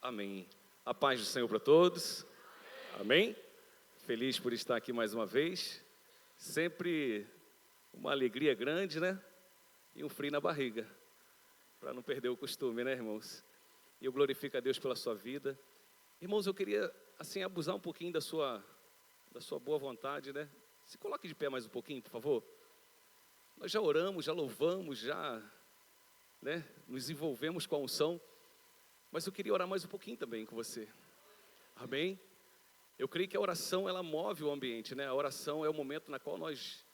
Amém. A paz do Senhor para todos. Amém. Feliz por estar aqui mais uma vez. Sempre uma alegria grande, né? E um frio na barriga, para não perder o costume, né, irmãos? E eu glorifico a Deus pela sua vida. Irmãos, eu queria, assim, abusar um pouquinho da sua boa vontade, né? Se coloque de pé mais um pouquinho, por favor. Nós já oramos, já louvamos, já, né, nos envolvemos com a unção. Mas eu queria orar mais um pouquinho também com você. Amém? Eu creio que a oração, ela move o ambiente, né? A oração é o momento na qual nós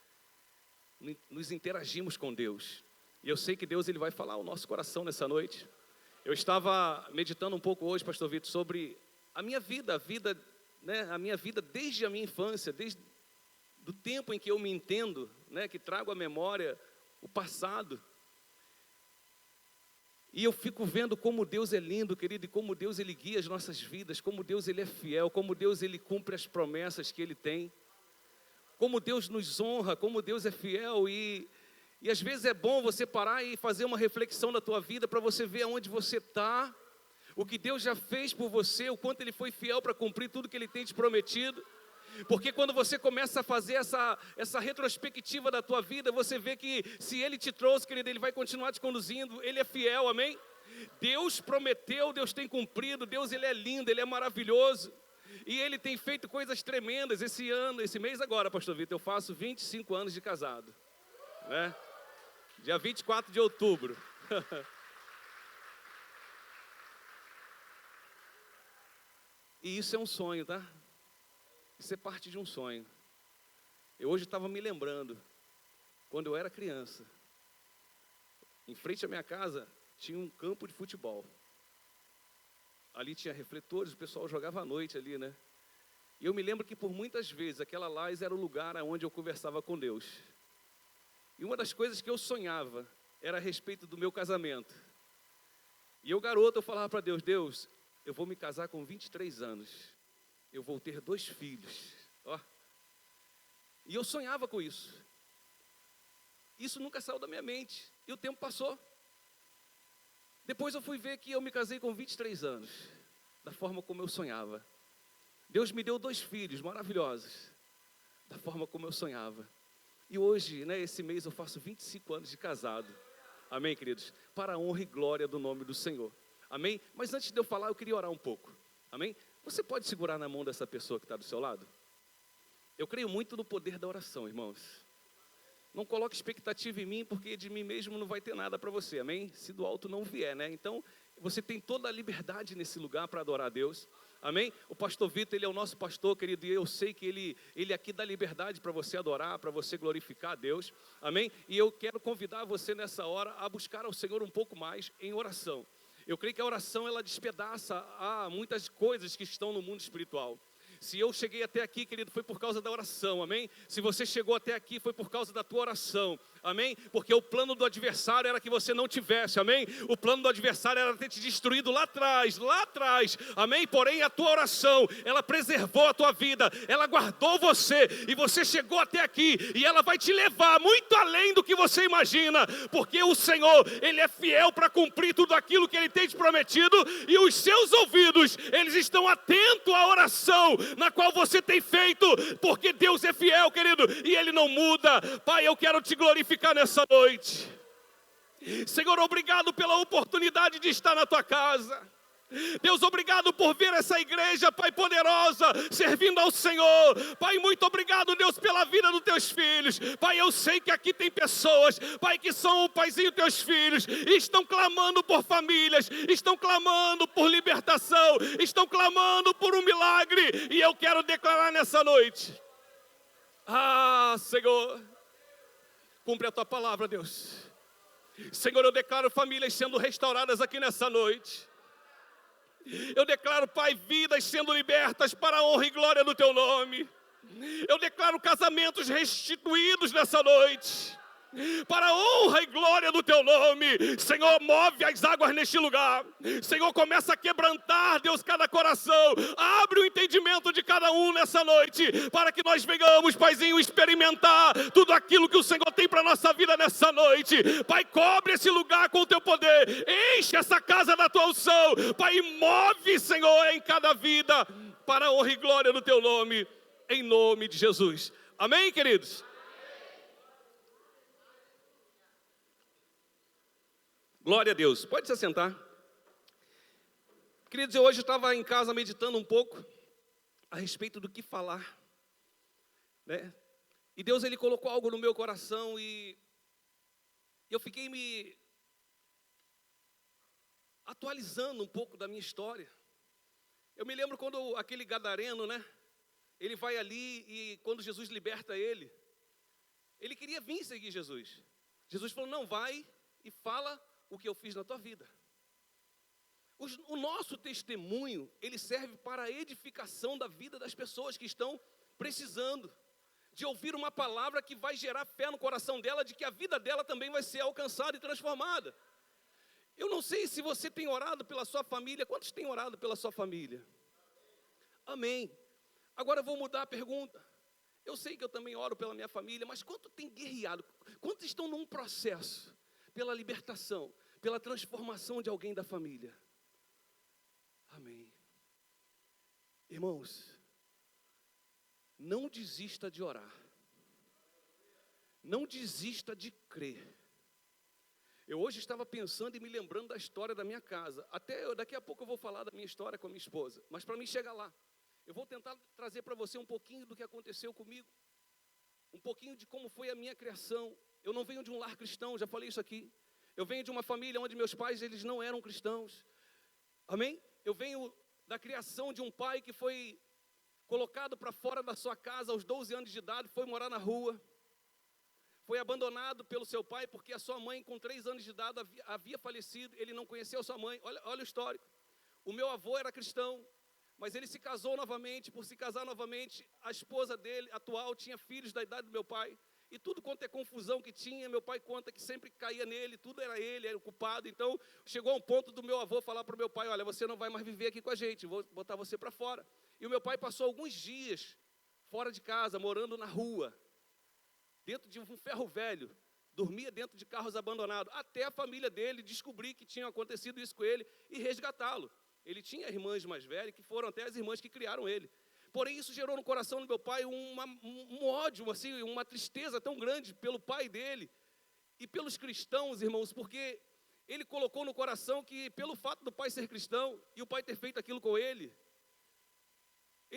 nos interagimos com Deus. E eu sei que Deus, ele vai falar ao nosso coração nessa noite. Eu estava meditando um pouco hoje, pastor Vitor, sobre a minha vida, né? A minha vida desde a minha infância, desde do tempo em que eu me entendo, né? Que trago à memória o passado. E eu fico vendo como Deus é lindo, querido, e como Deus, ele guia as nossas vidas, como Deus, ele é fiel, como Deus, ele cumpre as promessas que ele tem, como Deus nos honra, como Deus é fiel, e às vezes é bom você parar e fazer uma reflexão da tua vida, para você ver aonde você está, o que Deus já fez por você, o quanto ele foi fiel para cumprir tudo que ele tem te prometido. Porque quando você começa a fazer essa retrospectiva da tua vida, você vê que se ele te trouxe, querido, ele vai continuar te conduzindo, ele é fiel, amém? Deus prometeu, Deus tem cumprido, Deus, ele é lindo, ele é maravilhoso, e ele tem feito coisas tremendas. Esse mês agora, pastor Vitor, eu faço 25 anos de casado, né? Dia 24 de outubro. E isso é um sonho, tá? Isso é parte de um sonho. Eu hoje estava me lembrando, quando eu era criança, em frente à minha casa tinha um campo de futebol. Ali tinha refletores, o pessoal jogava à noite ali, né? E eu me lembro que por muitas vezes aquela laje era o lugar onde eu conversava com Deus. E uma das coisas que eu sonhava era a respeito do meu casamento. E eu, garoto, eu falava para Deus: Deus, eu vou me casar com 23 anos. Eu vou ter 2 filhos, ó. E eu sonhava com isso. Isso nunca saiu da minha mente. E o tempo passou. Depois eu fui ver que eu me casei com 23 anos, da forma como eu sonhava. Deus me deu 2 filhos maravilhosos, da forma como eu sonhava. E hoje, né, esse mês eu faço 25 anos de casado. Amém, queridos? Para a honra e glória do nome do Senhor. Amém? Mas antes de eu falar, eu queria orar um pouco. Amém? Você pode segurar na mão dessa pessoa que está do seu lado? Eu creio muito no poder da oração, irmãos. Não coloque expectativa em mim, porque de mim mesmo não vai ter nada para você, amém? Se do alto não vier, né? Então, você tem toda a liberdade nesse lugar para adorar a Deus, amém? O pastor Vitor, ele é o nosso pastor, querido, e eu sei que ele aqui dá liberdade para você adorar, para você glorificar a Deus, amém? E eu quero convidar você nessa hora a buscar ao Senhor um pouco mais em oração. Eu creio que a oração, ela despedaça muitas coisas que estão no mundo espiritual. Se eu cheguei até aqui, querido, foi por causa da oração, amém? Se você chegou até aqui, foi por causa da tua oração, amém? Porque o plano do adversário era que você não tivesse, amém? O plano do adversário era ter te destruído lá atrás, amém? Porém, a tua oração, ela preservou a tua vida, ela guardou você, e você chegou até aqui, e ela vai te levar muito além do que você imagina, porque o Senhor, ele é fiel para cumprir tudo aquilo que ele tem te prometido, e os seus ouvidos, eles estão atentos à oração na qual você tem feito, porque Deus é fiel, querido, e ele não muda. Pai, eu quero te glorificar nessa noite. Senhor, obrigado pela oportunidade de estar na tua casa. Deus, obrigado por ver essa igreja, Pai, poderosa, servindo ao Senhor. Pai, muito obrigado, Deus, pela vida dos teus filhos. Pai, eu sei que aqui tem pessoas, Pai, que são o paizinho dos teus filhos, e estão clamando por famílias, estão clamando por libertação, estão clamando por um milagre, e eu quero declarar nessa noite: Senhor, cumpre a tua palavra, Deus. Senhor, eu declaro famílias sendo restauradas aqui nessa noite. Eu declaro, Pai, vidas sendo libertas para a honra e glória do teu nome. Eu declaro casamentos restituídos nessa noite. para a honra e glória do teu nome. Senhor, move as águas neste lugar. Senhor, começa a quebrantar, Deus, cada coração. Abre o entendimento de cada um nessa noite, para que nós venhamos, Paizinho, experimentar tudo aquilo que o Senhor tem para a nossa vida nessa noite. Pai, cobre esse lugar com o teu poder. Enche essa casa da tua unção. Pai, move, Senhor, em cada vida, para a honra e glória do teu nome, em nome de Jesus. Amém, queridos? Glória a Deus. Pode se assentar. Queridos, eu hoje estava em casa meditando um pouco a respeito do que falar, né? E Deus, Ele colocou algo no meu coração e eu fiquei me atualizando um pouco da minha história. Eu me lembro quando aquele gadareno, né? Ele vai ali e quando Jesus liberta ele queria vir seguir Jesus. Jesus falou, não, vai e fala o que eu fiz na tua vida. O nosso testemunho, ele serve para a edificação da vida das pessoas que estão precisando de ouvir uma palavra que vai gerar fé no coração dela, de que a vida dela também vai ser alcançada e transformada. Eu não sei se você tem orado pela sua família. Quantos têm orado pela sua família? Amém. Agora eu vou mudar a pergunta. Eu sei que eu também oro pela minha família, mas quanto tem guerreado? Quantos estão num processo pela libertação, pela transformação de alguém da família? Amém. Irmãos, não desista de orar. Não desista de crer. Eu hoje estava pensando e me lembrando da história da minha casa. Daqui a pouco eu vou falar da minha história com a minha esposa. Mas para mim chegar lá, eu vou tentar trazer para você um pouquinho do que aconteceu comigo. Um pouquinho de como foi a minha criação. Eu não venho de um lar cristão, já falei isso aqui. Eu venho de uma família onde meus pais, eles não eram cristãos. Amém? Eu venho da criação de um pai que foi colocado para fora da sua casa aos 12 anos de idade, foi morar na rua. Foi abandonado pelo seu pai porque a sua mãe, com 3 anos de idade, havia falecido. Ele não conheceu a sua mãe. Olha o histórico. O meu avô era cristão, mas ele se casou novamente. Por se casar novamente, a esposa dele, atual, tinha filhos da idade do meu pai. E tudo quanto é confusão que tinha, meu pai conta que sempre caía nele, tudo era ele, era o culpado. Então, chegou a um ponto do meu avô falar para o meu pai, olha, você não vai mais viver aqui com a gente, vou botar você para fora. E o meu pai passou alguns dias fora de casa, morando na rua, dentro de um ferro velho, dormia dentro de carros abandonados, até a família dele descobrir que tinha acontecido isso com ele e resgatá-lo. Ele tinha irmãs mais velhas, que foram até as irmãs que criaram ele. Porém, isso gerou no coração do meu pai um ódio, assim, uma tristeza tão grande pelo pai dele e pelos cristãos, irmãos, porque ele colocou no coração que, pelo fato do pai ser cristão e o pai ter feito aquilo com ele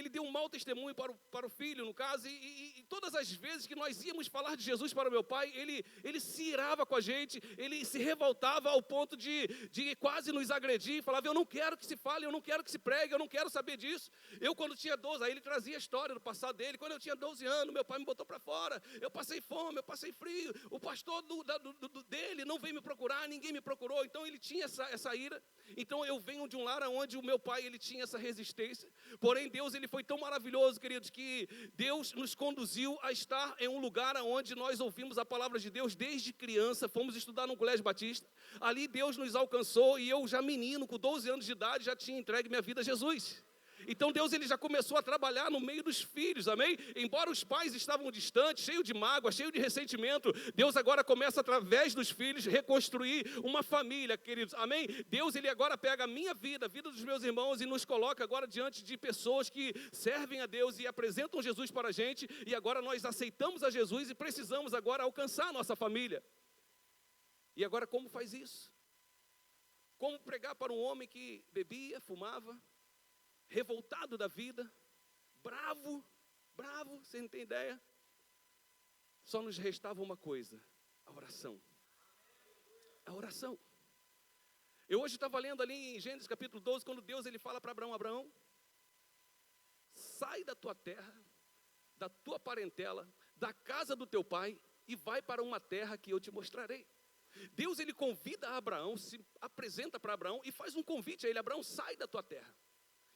deu um mau testemunho para o filho, no caso, e todas as vezes que nós íamos falar de Jesus para o meu pai, ele se irava com a gente, ele se revoltava ao ponto de quase nos agredir, falava, eu não quero que se fale, eu não quero que se pregue, eu não quero saber disso. Eu, quando tinha 12, aí ele trazia a história do passado dele, quando eu tinha 12 anos, meu pai me botou para fora, eu passei fome, eu passei frio, o pastor dele não veio me procurar, ninguém me procurou, então ele tinha essa ira. Então eu venho de um lar onde o meu pai, ele tinha essa resistência, porém Deus, ele foi tão maravilhoso, queridos, que Deus nos conduziu a estar em um lugar onde nós ouvimos a palavra de Deus desde criança, fomos estudar no Colégio Batista, ali Deus nos alcançou e eu já menino, com 12 anos de idade, já tinha entregue minha vida a Jesus. Então Deus, ele já começou a trabalhar no meio dos filhos, amém? Embora os pais estavam distantes, cheios de mágoa, cheios de ressentimento, Deus agora começa, através dos filhos, reconstruir uma família, queridos, amém? Deus, ele agora pega a minha vida, a vida dos meus irmãos e nos coloca agora diante de pessoas que servem a Deus e apresentam Jesus para a gente, e agora nós aceitamos a Jesus e precisamos agora alcançar a nossa família. E agora como faz isso? Como pregar para um homem que bebia, fumava, revoltado da vida, bravo, você não tem ideia? Só nos restava uma coisa, a oração. A oração. Eu hoje estava lendo ali em Gênesis capítulo 12, quando Deus, ele fala para Abraão, Abraão, sai da tua terra, da tua parentela, da casa do teu pai e vai para uma terra que eu te mostrarei. Deus, ele convida a Abraão, se apresenta para Abraão e faz um convite a ele, Abraão, sai da tua terra.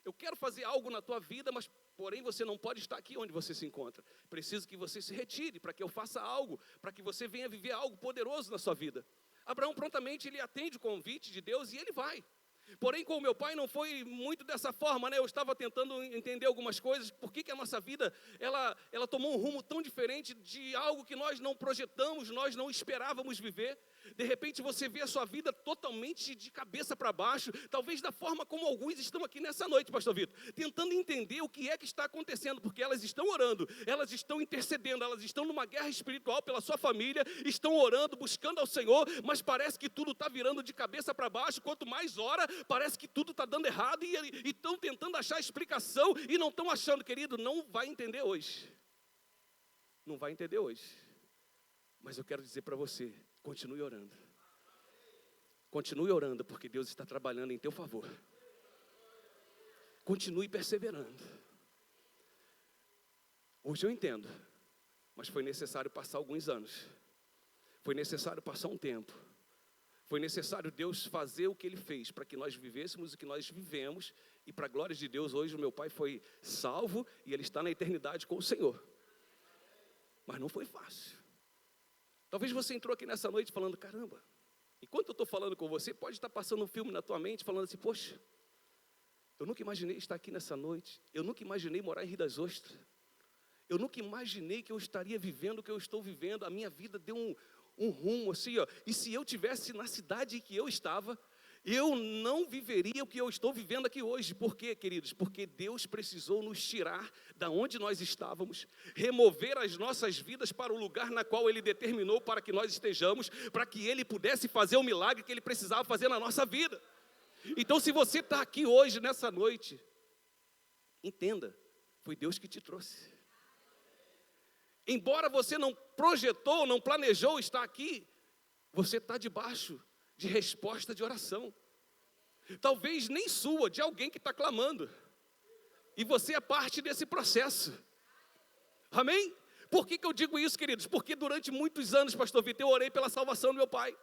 Eu quero fazer algo na tua vida, mas porém você não pode estar aqui onde você se encontra. Preciso que você se retire para que eu faça algo, para que você venha viver algo poderoso na sua vida. Abraão prontamente ele atende o convite de Deus e ele vai. Porém, com o meu pai não foi muito dessa forma, né? Eu estava tentando entender algumas coisas, por que a nossa vida, ela tomou um rumo tão diferente de algo que nós não projetamos, nós não esperávamos viver. De repente você vê a sua vida totalmente de cabeça para baixo, talvez da forma como alguns estão aqui nessa noite, pastor Vitor, tentando entender o que é que está acontecendo, porque elas estão orando, elas estão intercedendo, elas estão numa guerra espiritual pela sua família, estão orando, buscando ao Senhor, mas parece que tudo está virando de cabeça para baixo. Quanto mais ora, parece que tudo está dando errado e estão tentando achar explicação e não estão achando. Querido, não vai entender hoje, não vai entender hoje, mas eu quero dizer para você, continue orando. Continue orando, porque Deus está trabalhando em teu favor. Continue perseverando. Hoje eu entendo, mas foi necessário passar alguns anos. Foi necessário passar um tempo. Foi necessário Deus fazer o que Ele fez para que nós vivêssemos o que nós vivemos. E para a glória de Deus, hoje o meu pai foi salvo e ele está na eternidade com o Senhor. Mas não foi fácil. Talvez você entrou aqui nessa noite falando, caramba, enquanto eu estou falando com você, pode estar passando um filme na tua mente, falando assim, poxa, eu nunca imaginei estar aqui nessa noite, eu nunca imaginei morar em Rio das Ostras, eu nunca imaginei que eu estaria vivendo o que eu estou vivendo, a minha vida deu um rumo assim, ó, e se eu tivesse na cidade em que eu estava, eu não viveria o que eu estou vivendo aqui hoje. Por quê, queridos? Porque Deus precisou nos tirar da onde nós estávamos, remover as nossas vidas para o lugar na qual Ele determinou para que nós estejamos, para que Ele pudesse fazer o milagre que Ele precisava fazer na nossa vida. Então, se você está aqui hoje, nessa noite, entenda, foi Deus que te trouxe. Embora você não projetou, não planejou estar aqui, você está debaixo de resposta de oração, talvez nem sua, de alguém que está clamando, e você é parte desse processo, amém? Por que eu digo isso, queridos? Porque durante muitos anos, pastor Vitor, eu orei pela salvação do meu pai,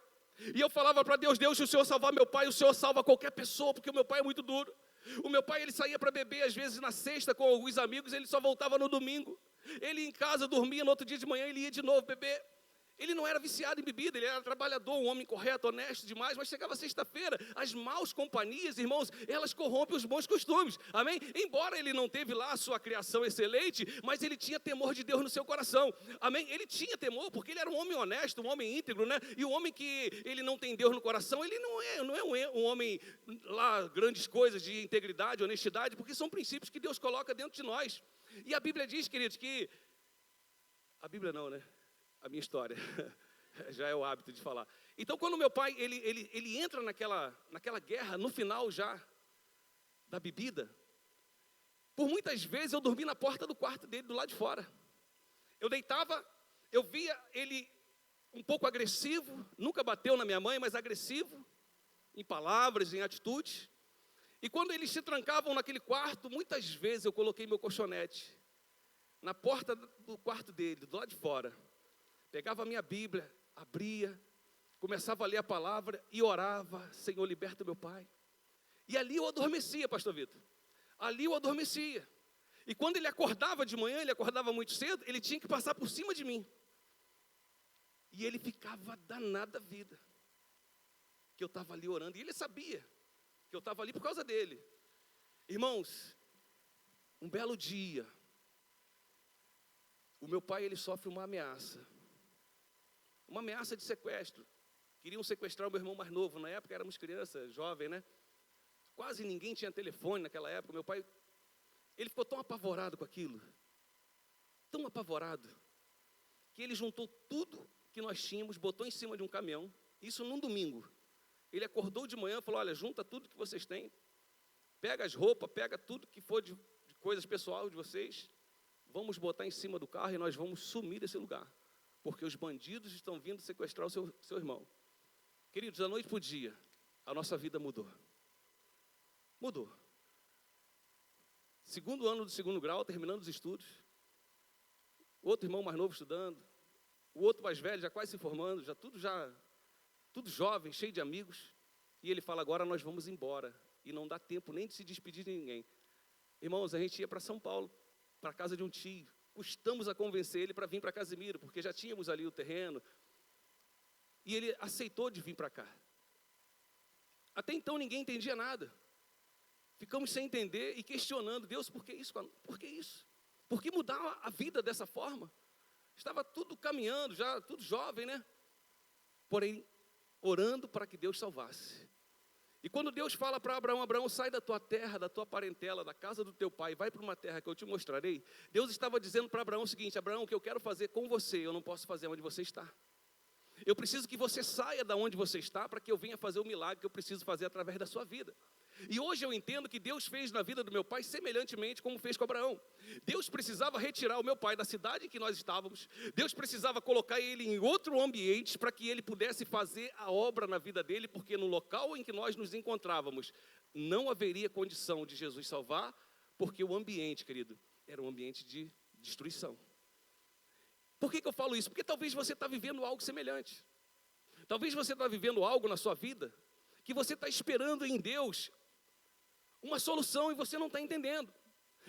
e eu falava para Deus, Deus, se o Senhor salvar meu pai, o Senhor salva qualquer pessoa, porque o meu pai é muito duro. O meu pai, ele saía para beber, às vezes na sexta, com alguns amigos, ele só voltava no domingo, ele em casa dormia, no outro dia de manhã ele ia de novo beber. Ele não era viciado em bebida, ele era trabalhador, um homem correto, honesto demais, mas chegava sexta-feira, as maus companhias, irmãos, elas corrompem os bons costumes, amém? Embora ele não teve lá a sua criação excelente, mas ele tinha temor de Deus no seu coração, amém? Ele tinha temor, porque ele era um homem honesto, um homem íntegro, né? E o homem que ele não tem Deus no coração, ele não é um homem lá, grandes coisas de integridade, honestidade, porque são princípios que Deus coloca dentro de nós. E a Bíblia diz, queridos, que... A Bíblia não, né? A minha história, já é o hábito de falar. Então, quando meu pai, ele entra naquela guerra, no final já, da bebida, por muitas vezes eu dormi na porta do quarto dele, do lado de fora. Eu deitava, eu via ele um pouco agressivo, nunca bateu na minha mãe, mas agressivo, em palavras, em atitudes. E quando eles se trancavam naquele quarto, muitas vezes eu coloquei meu colchonete na porta do quarto dele, do lado de fora. Pegava a minha Bíblia, abria, começava a ler a palavra e orava, Senhor, liberta meu pai. E ali eu adormecia, pastor Vitor. Ali eu adormecia. E quando ele acordava de manhã, ele acordava muito cedo, ele tinha que passar por cima de mim. E ele ficava danado da vida, que eu estava ali orando. E ele sabia que eu estava ali por causa dele. Irmãos, um belo dia, o meu pai, ele sofre uma ameaça de sequestro. Queriam sequestrar o meu irmão mais novo, na época éramos crianças, jovem, né? Quase ninguém tinha telefone naquela época. Meu pai, ele ficou tão apavorado com aquilo, tão apavorado, que ele juntou tudo que nós tínhamos, botou em cima de um caminhão, isso num domingo. Ele acordou de manhã e falou, olha, junta tudo que vocês têm, pega as roupas, pega tudo que for de coisas pessoais de vocês, vamos botar em cima do carro e nós vamos sumir desse lugar, porque os bandidos estão vindo sequestrar o seu irmão. Queridos, da noite para o dia, a nossa vida mudou. Mudou. Segundo ano do segundo grau, terminando os estudos, outro irmão mais novo estudando, o outro mais velho já quase se formando, tudo jovem, cheio de amigos. E ele fala, agora nós vamos embora. E não dá tempo nem de se despedir de ninguém. Irmãos, a gente ia para São Paulo, para a casa de um tio. Custamos a convencer ele para vir para Casimiro, porque já tínhamos ali o terreno. E ele aceitou de vir para cá. Até então ninguém entendia nada. Ficamos sem entender e questionando, Deus, por que isso? Por que isso? Por que mudar a vida dessa forma? Estava tudo caminhando, já tudo jovem, né? Porém, orando para que Deus salvasse. E quando Deus fala para Abraão, Abraão, sai da tua terra, da tua parentela, da casa do teu pai, vai para uma terra que eu te mostrarei. Deus estava dizendo para Abraão o seguinte, Abraão, o que eu quero fazer com você, eu não posso fazer onde você está. Eu preciso que você saia da onde você está, para que eu venha fazer o milagre que eu preciso fazer através da sua vida. E hoje eu entendo que Deus fez na vida do meu pai semelhantemente como fez com Abraão. Deus precisava retirar o meu pai da cidade em que nós estávamos. Deus precisava colocar ele em outro ambiente para que ele pudesse fazer a obra na vida dele, porque no local em que nós nos encontrávamos não haveria condição de Jesus salvar, porque o ambiente, querido, era um ambiente de destruição. Por que eu falo isso? Porque talvez você está vivendo algo semelhante. Talvez você está vivendo algo na sua vida que você está esperando em Deus uma solução e você não está entendendo.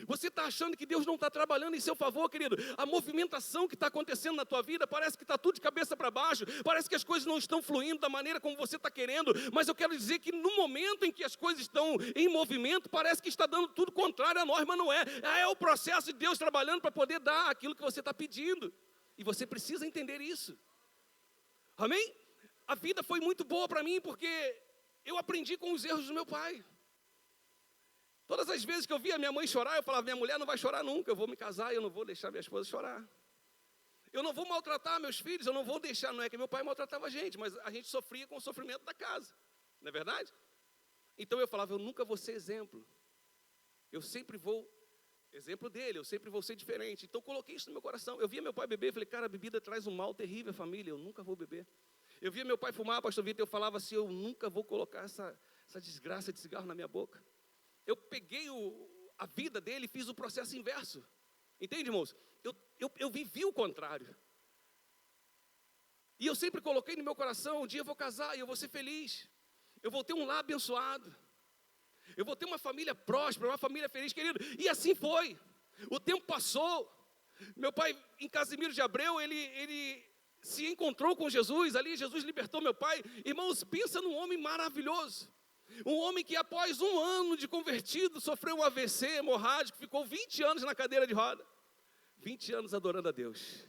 Você está achando que Deus não está trabalhando em seu favor, querido. A movimentação que está acontecendo na tua vida, parece que está tudo de cabeça para baixo, parece que as coisas não estão fluindo da maneira como você está querendo, mas eu quero dizer que no momento em que as coisas estão em movimento, parece que está dando tudo contrário a nós, mas não é. É o processo de Deus trabalhando para poder dar aquilo que você está pedindo. E você precisa entender isso. Amém? A vida foi muito boa para mim, porque eu aprendi com os erros do meu pai. Todas as vezes que eu via minha mãe chorar, eu falava, minha mulher não vai chorar nunca, eu vou me casar e eu não vou deixar minha esposa chorar. Eu não vou maltratar meus filhos, eu não vou deixar, não é que meu pai maltratava a gente, mas a gente sofria com o sofrimento da casa, não é verdade? Então eu falava, eu nunca vou ser exemplo, eu sempre vou, exemplo dele, eu sempre vou ser diferente. Então coloquei isso no meu coração. Eu via meu pai beber, falei, cara, a bebida traz um mal terrível à família, eu nunca vou beber. Eu via meu pai fumar, pastor Vitor, eu falava assim, eu nunca vou colocar essa desgraça de cigarro na minha boca. Eu peguei a vida dele e fiz o processo inverso. Entende, irmãos? Eu vivi o contrário. E eu sempre coloquei no meu coração, um dia eu vou casar e eu vou ser feliz. Eu vou ter um lar abençoado. Eu vou ter uma família próspera, uma família feliz, querido. E assim foi. O tempo passou. Meu pai, em Casimiro de Abreu, ele se encontrou com Jesus. Ali Jesus libertou meu pai. Irmãos, pensa num homem maravilhoso. Um homem que após 1 ano de convertido, sofreu um AVC hemorrágico, ficou 20 anos na cadeira de roda. 20 anos adorando a Deus.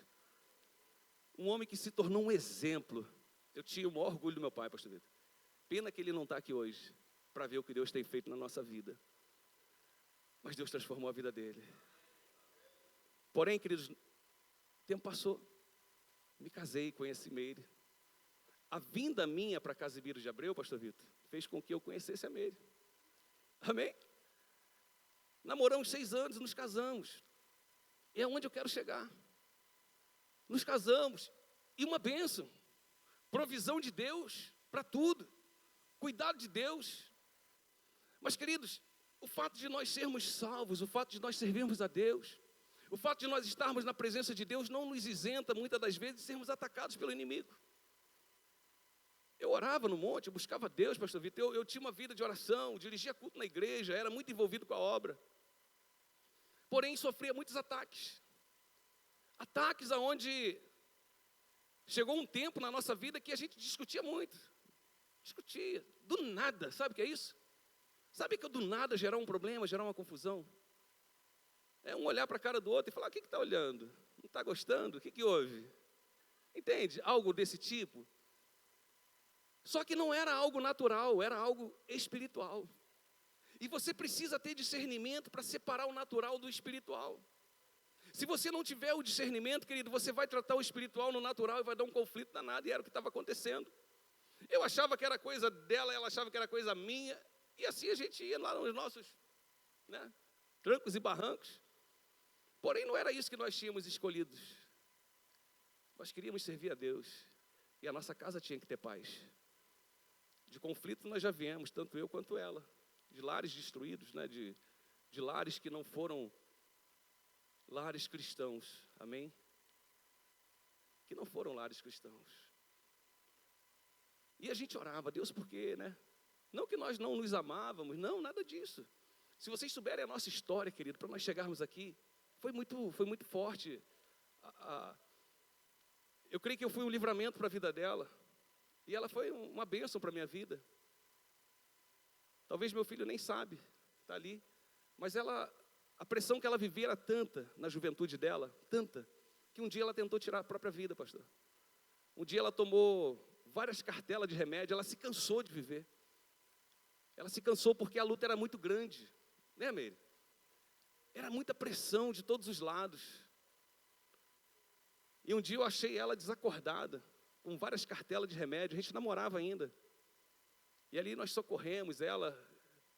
Um homem que se tornou um exemplo. Eu tinha o maior orgulho do meu pai, pastor Vitor. Pena que ele não está aqui hoje, para ver o que Deus tem feito na nossa vida. Mas Deus transformou a vida dele. Porém, queridos, o tempo passou. Me casei, conheci Meire. A vinda minha para Casimiro de Abreu, pastor Vitor, fez com que eu conhecesse a Meire. Amém? Namoramos 6 anos e nos casamos. E é onde eu quero chegar. Nos casamos. E uma bênção. Provisão de Deus para tudo. Cuidado de Deus. Mas, queridos, o fato de nós sermos salvos, o fato de nós servirmos a Deus, o fato de nós estarmos na presença de Deus não nos isenta, muitas das vezes, de sermos atacados pelo inimigo. Eu orava no monte, eu buscava Deus, pastor Vitor, eu tinha uma vida de oração, dirigia culto na igreja, era muito envolvido com a obra. Porém, sofria muitos ataques. Ataques aonde chegou um tempo na nossa vida que a gente discutia muito. Discutia, do nada, sabe o que é isso? Sabe que do nada gerar um problema, gerar uma confusão? É um olhar para a cara do outro e falar, o que está olhando? Não está gostando? O que houve? Entende? Algo desse tipo. Só que não era algo natural, era algo espiritual. E você precisa ter discernimento para separar o natural do espiritual. Se você não tiver o discernimento, querido, você vai tratar o espiritual no natural e vai dar um conflito danado, e era o que estava acontecendo. Eu achava que era coisa dela, ela achava que era coisa minha, e assim a gente ia lá nos nossos, trancos e barrancos. Porém, não era isso que nós tínhamos escolhidos. Nós queríamos servir a Deus, e a nossa casa tinha que ter paz. De conflito nós já viemos, tanto eu quanto ela. De lares destruídos, de lares que não foram lares cristãos, amém? Que não foram lares cristãos. E a gente orava, Deus, por quê, Não que nós não nos amávamos, não, nada disso. Se vocês souberem a nossa história, querido, para nós chegarmos aqui, foi muito forte. Eu creio que eu fui um livramento para a vida dela. E ela foi uma bênção para a minha vida. Talvez meu filho nem sabe, está ali. Mas a pressão que ela vivia era tanta na juventude dela, tanta, que um dia ela tentou tirar a própria vida, pastor. Um dia ela tomou várias cartelas de remédio, ela se cansou de viver. Ela se cansou porque a luta era muito grande, né, Meire? Era muita pressão de todos os lados. E um dia eu achei ela desacordada, com várias cartelas de remédio, a gente namorava ainda. E ali nós socorremos ela,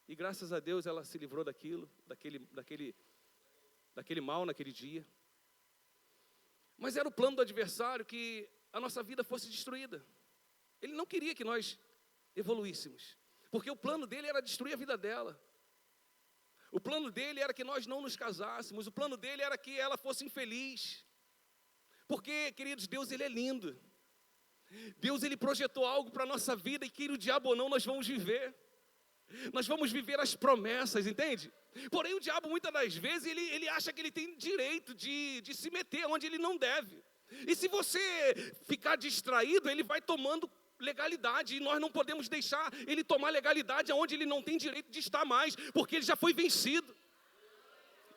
e graças a Deus ela se livrou daquele mal naquele dia. Mas era o plano do adversário que a nossa vida fosse destruída. Ele não queria que nós evoluíssemos, porque o plano dele era destruir a vida dela. O plano dele era que nós não nos casássemos, o plano dele era que ela fosse infeliz. Porque, queridos, Deus ele é lindo. Deus ele projetou algo para a nossa vida e queira o diabo ou não, nós vamos viver. Nós vamos viver as promessas, entende? Porém, o diabo muitas das vezes, ele acha que ele tem direito de se meter onde ele não deve. E se você ficar distraído, ele vai tomando legalidade. E nós não podemos deixar ele tomar legalidade onde ele não tem direito de estar mais, porque ele já foi vencido.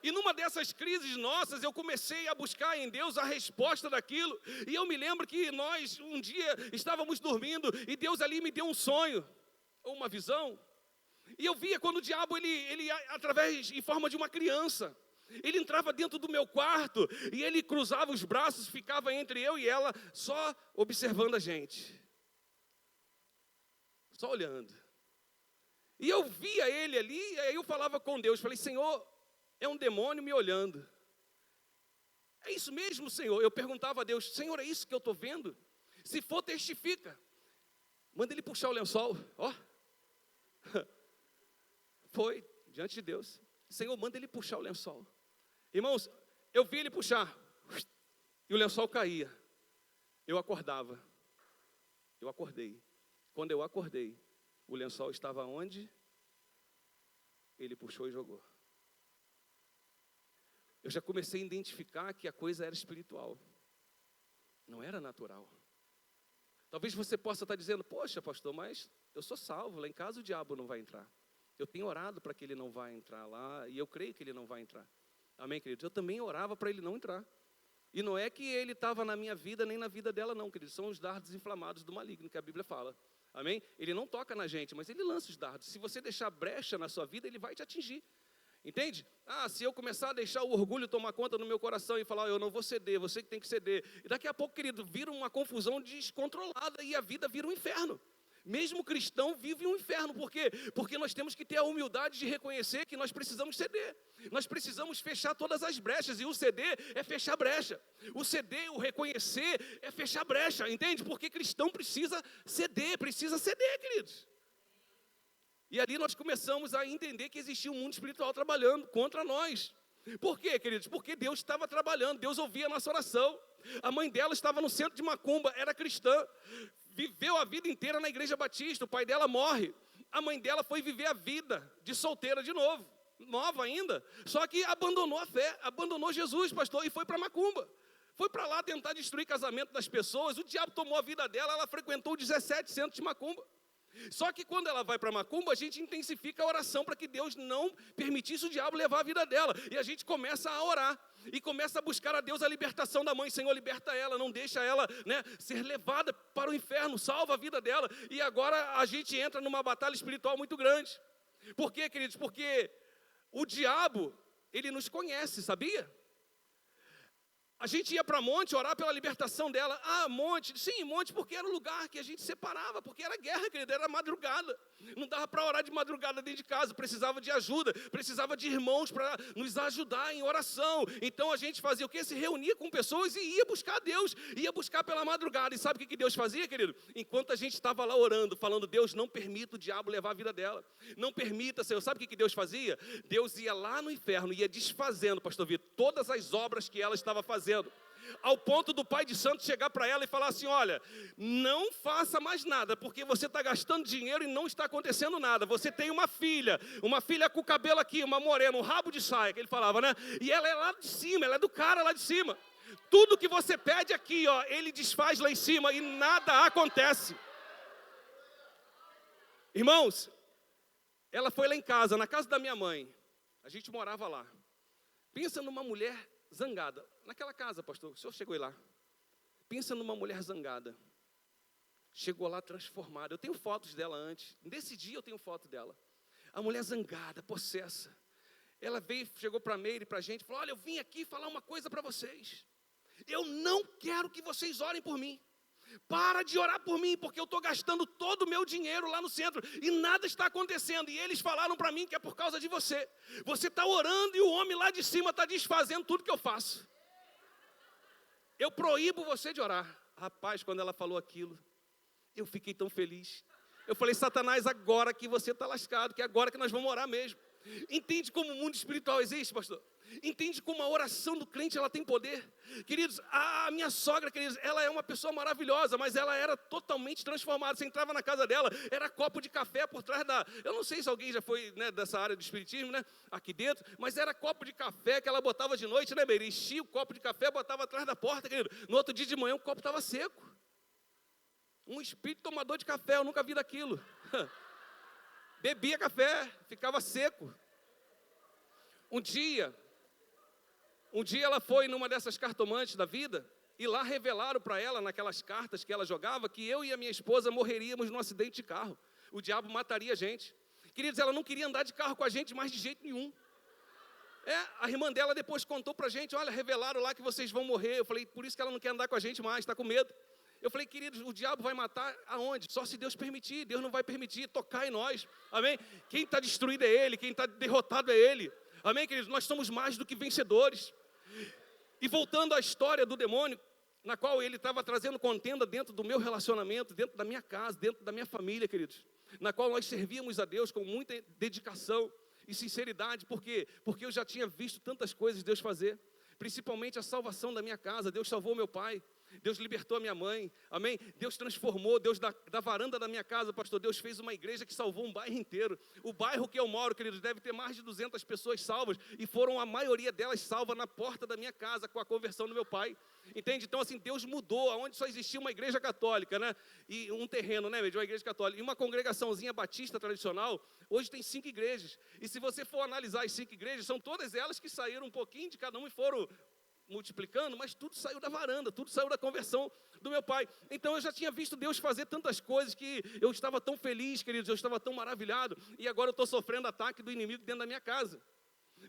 E numa dessas crises nossas, eu comecei a buscar em Deus a resposta daquilo. E eu me lembro que nós, um dia, estávamos dormindo e Deus ali me deu um sonho, ou uma visão. E eu via quando o diabo, ele através, em forma de uma criança, ele entrava dentro do meu quarto e ele cruzava os braços, ficava entre eu e ela, só observando a gente. Só olhando. E eu via ele ali, e aí eu falava com Deus, falei, Senhor, é um demônio me olhando. É isso mesmo, Senhor? Eu perguntava a Deus, Senhor, é isso que eu estou vendo? Se for, testifica. Manda ele puxar o lençol, ó. Foi, diante de Deus. Senhor, manda ele puxar o lençol. Irmãos, eu vi ele puxar, e o lençol caía. Eu acordava. Eu acordei. Quando eu acordei, o lençol estava onde? Ele puxou e jogou. Eu já comecei a identificar que a coisa era espiritual. Não era natural. Talvez você possa estar dizendo, poxa, pastor, mas eu sou salvo, lá em casa o diabo não vai entrar. Eu tenho orado para que ele não vá entrar lá, e eu creio que ele não vai entrar. Amém, queridos? Eu também orava para ele não entrar. E não é que ele estava na minha vida, nem na vida dela não, queridos. São os dardos inflamados do maligno, que a Bíblia fala. Amém? Ele não toca na gente, mas ele lança os dardos. Se você deixar brecha na sua vida, ele vai te atingir. Entende? Se eu começar a deixar o orgulho tomar conta no meu coração e falar, eu não vou ceder, você que tem que ceder. E daqui a pouco, querido, vira uma confusão descontrolada e a vida vira um inferno. Mesmo o cristão vive um inferno. Por quê? Porque nós temos que ter a humildade de reconhecer que nós precisamos ceder. Nós precisamos fechar todas as brechas. E o ceder é fechar brecha. O ceder, o reconhecer é fechar brecha. Entende? Porque cristão precisa ceder, queridos. E ali nós começamos a entender que existia um mundo espiritual trabalhando contra nós. Por quê, queridos? Porque Deus estava trabalhando, Deus ouvia a nossa oração. A mãe dela estava no centro de Macumba, era cristã, viveu a vida inteira na igreja batista, o pai dela morre. A mãe dela foi viver a vida de solteira de novo, nova ainda, só que abandonou a fé, abandonou Jesus, pastor, e foi para Macumba. Foi para lá tentar destruir casamento das pessoas, o diabo tomou a vida dela, ela frequentou 17 centros de Macumba. Só que quando ela vai para Macumba, a gente intensifica a oração para que Deus não permitisse o diabo levar a vida dela. E a gente começa a orar e começa a buscar a Deus a libertação da mãe. Senhor, liberta ela, não deixa ela, ser levada para o inferno, salva a vida dela. E agora a gente entra numa batalha espiritual muito grande. Por quê, queridos? Porque o diabo, ele nos conhece, sabia? A gente ia para Monte orar pela libertação dela. Monte, sim, Monte, porque era o lugar que a gente separava, porque era guerra, querido, era madrugada. Não dava para orar de madrugada dentro de casa, precisava de ajuda, precisava de irmãos para nos ajudar em oração. Então a gente fazia o quê? Se reunia com pessoas e ia buscar Deus, ia buscar pela madrugada. E sabe o que Deus fazia, querido? Enquanto a gente estava lá orando, falando, Deus, não permita o diabo levar a vida dela. Não permita, Senhor. Sabe o que Deus fazia? Deus ia lá no inferno, ia desfazendo, pastor Vitor, todas as obras que ela estava fazendo. Ao ponto do pai de santo chegar para ela e falar assim, olha, não faça mais nada, porque você está gastando dinheiro e não está acontecendo nada. Você tem uma filha com o cabelo aqui, uma morena, um rabo de saia, que ele falava, né? E ela é lá de cima, ela é do cara lá de cima. Tudo que você pede aqui, ó, ele desfaz lá em cima e nada acontece. Irmãos, ela foi lá em casa, na casa da minha mãe. A gente morava lá. Pensa numa mulher zangada. Naquela casa, pastor, o senhor chegou aí lá. Pensa numa mulher zangada. Chegou lá transformada. Eu tenho fotos dela antes. Nesse dia eu tenho foto dela. A mulher zangada, possessa. Ela veio, chegou para a Meire, para a gente, falou, olha, eu vim aqui falar uma coisa para vocês. Eu não quero que vocês orem por mim. Para de orar por mim, porque eu estou gastando todo o meu dinheiro lá no centro e nada está acontecendo. E eles falaram para mim que é por causa de você. Você está orando e o homem lá de cima está desfazendo tudo que eu faço. Eu proíbo você de orar. Rapaz, quando ela falou aquilo, eu fiquei tão feliz. Eu falei, Satanás, agora que você está lascado, que é agora que nós vamos orar mesmo. Entende como o mundo espiritual existe, pastor? Entende como a oração do crente ela tem poder? Queridos, a minha sogra, queridos, ela é uma pessoa maravilhosa, mas ela era totalmente transformada. Você entrava na casa dela, era copo de café por trás da... Eu não sei se alguém já foi, né, dessa área do espiritismo, né, aqui dentro, mas era copo de café que ela botava de noite, né, Meire? Enchia o copo de café, botava atrás da porta, querido. No outro dia de manhã o copo estava seco. Um espírito tomador de café, eu nunca vi daquilo. Bebia café, ficava seco. Um dia ela foi numa dessas cartomantes da vida, e lá revelaram para ela, naquelas cartas que ela jogava, que eu e a minha esposa morreríamos num acidente de carro. O diabo mataria a gente. Queridos, ela não queria andar de carro com a gente mais de jeito nenhum. A irmã dela depois contou para a gente, olha, revelaram lá que vocês vão morrer. Eu falei, por isso que ela não quer andar com a gente mais, está com medo. Eu falei, queridos, o diabo vai matar aonde? Só se Deus permitir. Deus não vai permitir tocar em nós. Amém? Quem está destruído é Ele, quem está derrotado é Ele. Amém, queridos? Nós somos mais do que vencedores. E voltando à história do demônio, na qual ele estava trazendo contenda dentro do meu relacionamento, dentro da minha casa, dentro da minha família, queridos. Na qual nós servíamos a Deus com muita dedicação e sinceridade. Por quê? Porque eu já tinha visto tantas coisas Deus fazer. Principalmente a salvação da minha casa. Deus salvou meu pai. Deus libertou a minha mãe, amém? Deus transformou, Deus da varanda da minha casa, pastor, Deus fez uma igreja que salvou um bairro inteiro. O bairro que eu moro, queridos, deve ter mais de 200 pessoas salvas, e foram a maioria delas salvas na porta da minha casa, com a conversão do meu pai, entende? Então assim, Deus mudou, onde só existia uma igreja católica, né? E um terreno, né, de uma igreja católica, e uma congregaçãozinha batista tradicional, hoje tem 5 igrejas, e se você for analisar as 5 igrejas, são todas elas que saíram um pouquinho de cada uma e foram multiplicando, mas tudo saiu da varanda, tudo saiu da conversão do meu pai. Então eu já tinha visto Deus fazer tantas coisas que eu estava tão feliz, queridos, eu estava tão maravilhado, e agora eu estou sofrendo ataque do inimigo dentro da minha casa.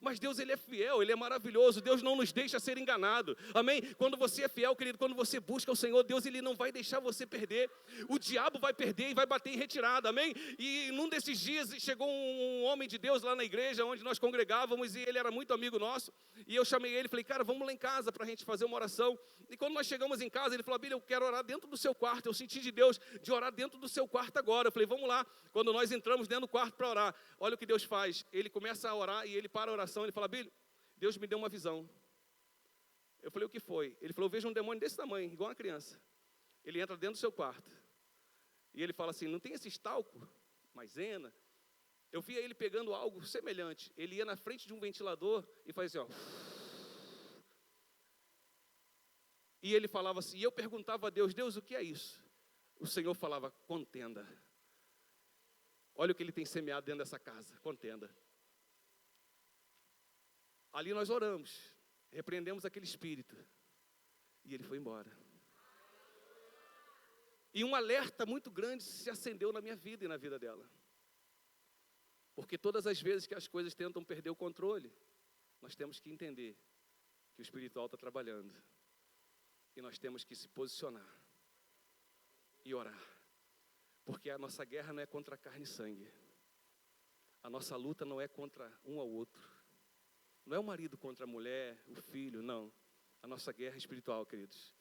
Mas Deus, Ele é fiel, Ele é maravilhoso, Deus não nos deixa ser enganado, amém? Quando você é fiel, querido, quando você busca o Senhor, Deus, Ele não vai deixar você perder. O diabo vai perder e vai bater em retirada, amém? E num desses dias chegou um homem de Deus lá na igreja, onde nós congregávamos, e ele era muito amigo nosso, e eu chamei ele, falei, cara, vamos lá em casa para a gente fazer uma oração. E quando nós chegamos em casa, ele falou, Bíblia, eu quero orar dentro do seu quarto, eu senti de Deus de orar dentro do seu quarto agora. Eu falei, vamos lá. Quando nós entramos dentro do quarto para orar, olha o que Deus faz, ele começa a orar e ele para a oração, ele fala, Bíblia, Deus me deu uma visão. Eu falei, o que foi? Ele falou, eu vejo um demônio desse tamanho, igual uma criança. Ele entra dentro do seu quarto. E ele fala assim, não tem esse talco, maisena? Eu via ele pegando algo semelhante. Ele ia na frente de um ventilador e fazia assim, ó. E ele falava assim, e eu perguntava a Deus, Deus, o que é isso? O Senhor falava, contenda. Olha o que Ele tem semeado dentro dessa casa, contenda. Ali nós oramos, repreendemos aquele espírito, e ele foi embora. E um alerta muito grande se acendeu na minha vida e na vida dela. Porque todas as vezes que as coisas tentam perder o controle, nós temos que entender que o espiritual está trabalhando. E nós temos que se posicionar e orar. Porque a nossa guerra não é contra carne e sangue. A nossa luta não é contra um ao outro. Não é o marido contra a mulher, o filho, não. A nossa guerra é espiritual, queridos.